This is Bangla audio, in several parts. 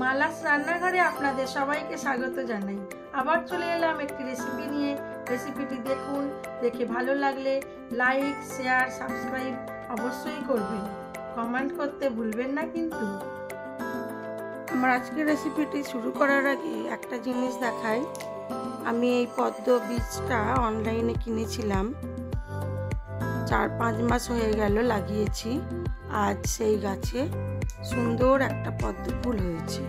মালাস রান্নাঘরে আপনাদের সবাইকে স্বাগত জানাই। আবার চলে এলাম একটি রেসিপি নিয়ে। রেসিপিটি দেখুন, দেখে ভালো লাগলে লাইক, শেয়ার, সাবস্ক্রাইব অবশ্যই করবেন। কমেন্ট করতে ভুলবেন না কিন্তু। আমার আজকের রেসিপিটি শুরু করার আগে একটা জিনিস দেখাই। আমি এই পদ্ম বীজটা অনলাইনে কিনেছিলাম, 4-5 মাস হয়ে গেল লাগিয়েছি। আজ সেই গাছে সুন্দর একটা পদ্ম ফুল হয়েছে,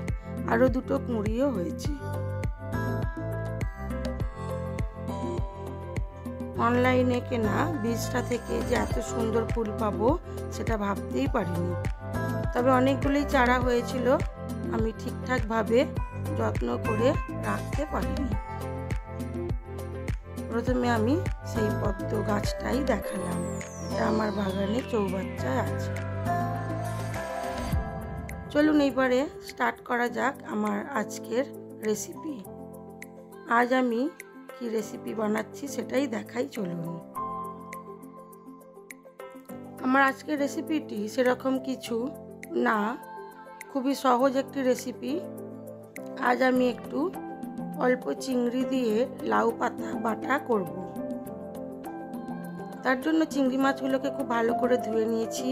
আরো দুটো কুঁড়িও হয়েছে। অনলাইনে কেনা বীজটা থেকে যে এত সুন্দর ফুল পাবো সেটা ভাবতেই পারিনি। তবে অনেকগুলোই চারা হয়েছিল, আমি ঠিকঠাকভাবে যত্ন করে রাখতে পারিনি। প্রথমে আমি সেই পদ্ম গাছটাই দেখালাম, এটা আমার বাগানে চৌবাচ্চায় আছে। চলুন এবারে স্টার্ট করা যাক আমার আজকের রেসিপি। আজ আমি কি রেসিপি বানাচ্ছি সেটাই দেখাই, চলুন। আমার আজকের রেসিপিটি সেরকম কিছু না, খুবই সহজ একটি রেসিপি। আজ আমি একটু অল্প চিংড়ি দিয়ে লাউ পাতা বাটা করব। তার জন্য চিংড়ি মাছগুলোকে খুব ভালো করে ধুয়ে নিয়েছি,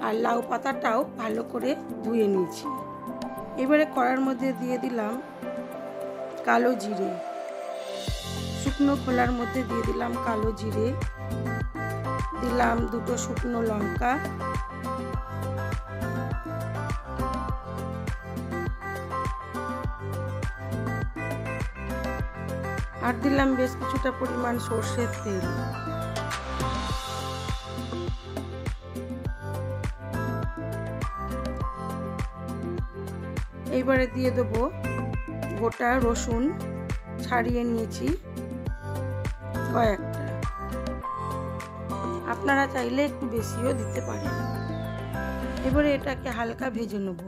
আর লাউ পাতাটাও ভালো করে ধুয়ে নিয়েছি। এবারে কড়ার মধ্যে দিয়ে দিলাম কালো জিরে, শুকনো খোলার মধ্যে দিয়ে দিলাম কালো জিরে, দিলাম 2 শুকনো লঙ্কা, আর দিলাম বেশ কিছুটা পরিমাণ সর্ষের তেল। এইবারে দিয়ে দেবো গোটা রসুন, ছাড়িয়ে নিয়েছি কয়েকটা, আপনারা চাইলে একটু বেশিও দিতে পারেন। এবারে এটাকে হালকা ভেজে নেব।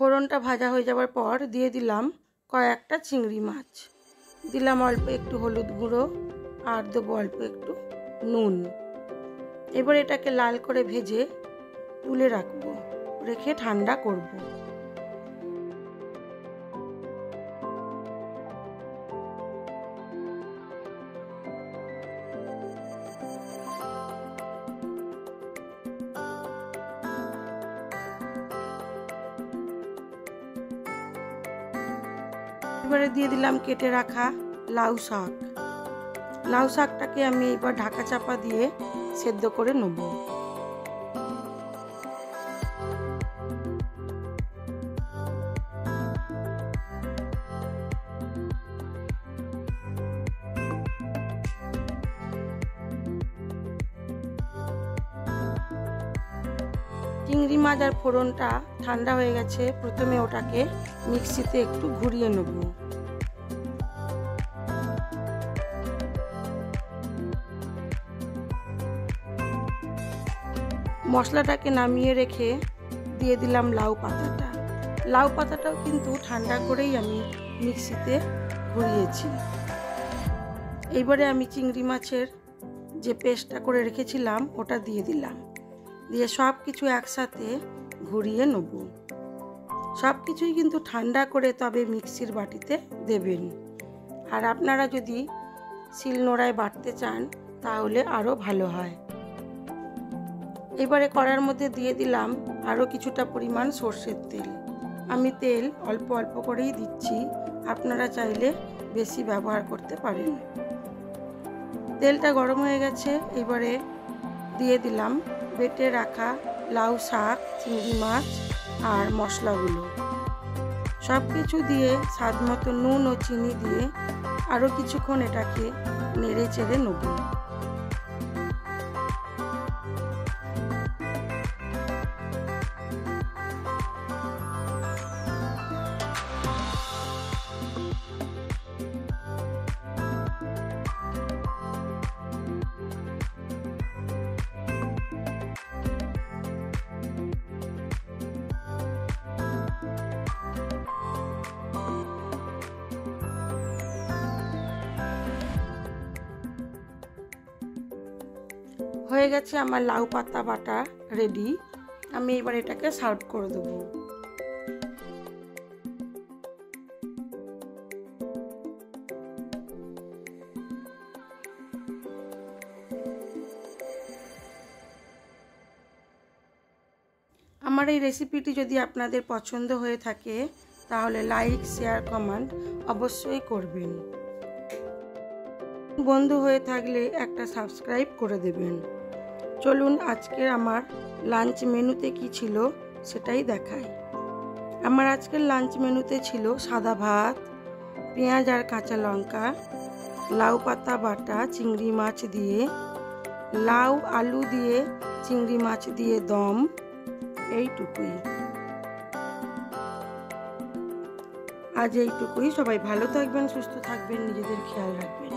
ফোড়নটা ভাজা হয়ে যাওয়ার পর দিয়ে দিলাম কয়েকটা চিংড়ি মাছ, দিলাম অল্প একটু হলুদ গুঁড়ো, আর দেবো অল্প একটু নুন। এবার এটাকে লাল করে ভেজে তুলে রাখবো, রেখে ঠান্ডা করব। এবারে দিয়ে দিলাম কেটে রাখা লাউ শাক। লাউ শাকটাকে আমি এবার ঢাকা চাপা দিয়ে সেদ্ধ করে নেব। চিংড়ি মাছ আর ফোড়নটা ঠান্ডা হয়ে গেছে, প্রথমে ওটাকে মিক্সিতে একটু ঘুরিয়ে নেব। মশলাটাকে নামিয়ে রেখে দিয়ে দিলাম লাউ পাতাটা। লাউ পাতাটাও কিন্তু ঠান্ডা করেই আমি মিক্সিতে ঘুরিয়েছি। এইবারে আমি চিংড়ি মাছের যে পেস্টটা করে রেখেছিলাম ওটা দিয়ে দিলাম, দিয়ে সব কিছু একসাথে ঘুরিয়ে নেব। সব কিছুই কিন্তু ঠান্ডা করে তবে মিক্সির বাটিতে দেবেন, আর আপনারা যদি শিলনোড়ায় বাটতে চান তাহলে আরও ভালো হয়। এবারে কড়ার মধ্যে দিয়ে দিলাম আরও কিছুটা পরিমাণ সর্ষের তেল। আমি তেল অল্প অল্প করেই দিচ্ছি, আপনারা চাইলে বেশি ব্যবহার করতে পারেন। তেলটা গরম হয়ে গেছে, এবারে দিয়ে দিলাম বেটে রাখা লাউ শাক, চিংড়ি মাছ আর মশলাগুলো। সব কিছু দিয়ে স্বাদ মতো নুন ও চিনি দিয়ে আরও কিছুক্ষণ এটাকে নেড়ে চেড়ে নেব। হয়ে গেছে আমার লাউ পাতা বাটা রেডি। আমি এবার এটাকে সার্ভ করে দেবো। আমার এই রেসিপিটি যদি আপনাদের পছন্দ হয়ে থাকে তাহলে লাইক, শেয়ার, কমেন্ট অবশ্যই করবেন। বন্ধু হয়ে থাকলে একটা সাবস্ক্রাইব করে দেবেন। চলুন আজকের আমার লাঞ্চ মেনুতে কি ছিল সেটাই দেখাই। আমার আজকের লাঞ্চ মেনুতে ছিল সাদা ভাত, পেঁয়াজ আর কাঁচা লঙ্কা, লাউ পাতা বাটা চিংড়ি মাছ দিয়ে, লাউ আলু দিয়ে চিংড়ি মাছ দিয়ে দম, এইটুকুই। আজ এইটুকুই। সবাই ভালো থাকবেন, সুস্থ থাকবেন, নিজেদের খেয়াল রাখবেন।